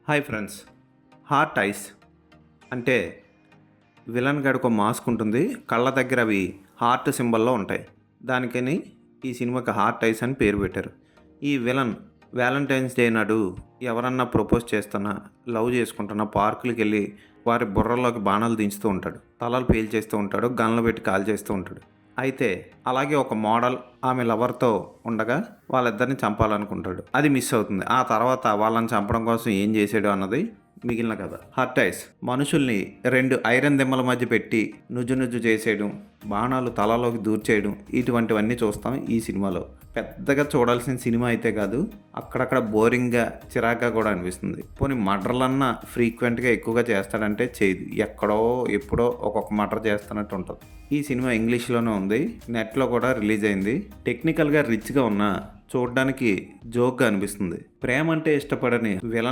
Hi friends. Heart ice అంటే villain గడికి ఒక మాస్క్ ఉంటుంది. కళ్ళ దగ్గర అవి హార్ట్ సింబల్లో ఉంటాయి. దానికని ఈ సినిమాకి హార్ట్ ఐస్ అని పేరు పెట్టారు. ఈ విలన్ వ్యాలంటైన్స్ డే నాడు ఎవరన్నా ప్రపోజ్ చేస్తున్నా, లవ్ చేసుకుంటున్నా పార్కులకి వెళ్ళి వారి బుర్రలోకి బాణాలు దించుతూ ఉంటాడు. తలలు పేల్చేస్తూ ఉంటాడు. గన్లు పెట్టి కాల్ చేస్తూ ఉంటాడు. అయితే అలాగే ఒక మోడల్ ఆమె లవర్తో ఉండగా వాళ్ళిద్దరిని చంపాలనుకుంటాడు. అది మిస్ అవుతుంది. ఆ తర్వాత వాళ్ళని చంపడం కోసం ఏం చేసాడు అన్నది మిగిలిన కథ. హార్ట్ ఐస్ మనుషుల్ని రెండు ఐరన్ దిమ్మల మధ్య పెట్టి నుజ్జు చేసేయడం, బాణాలు తలలోకి దూర్చేయడం, ఇటువంటివన్నీ చూస్తాం ఈ సినిమాలో. పెద్దగా చూడాల్సిన సినిమా అయితే కాదు, అక్కడక్కడ బోరింగ్గా చిరాగ్గా కూడా అనిపిస్తుంది. పోనీ మర్డర్లన్నా ఫ్రీక్వెంట్గా ఎక్కువగా చేస్తాడంటే చేయదు. ఎక్కడో ఎప్పుడో ఒక్కొక్క మర్డర్ చేస్తున్నట్టు ఉంటుంది. ఈ సినిమా ఇంగ్లీష్లోనే ఉంది. నెట్లో కూడా రిలీజ్ అయింది. టెక్నికల్గా రిచ్గా ఉన్న చూడడానికి జోక్గా అనిపిస్తుంది. ప్రేమ అంటే ఇష్టపడని విలన్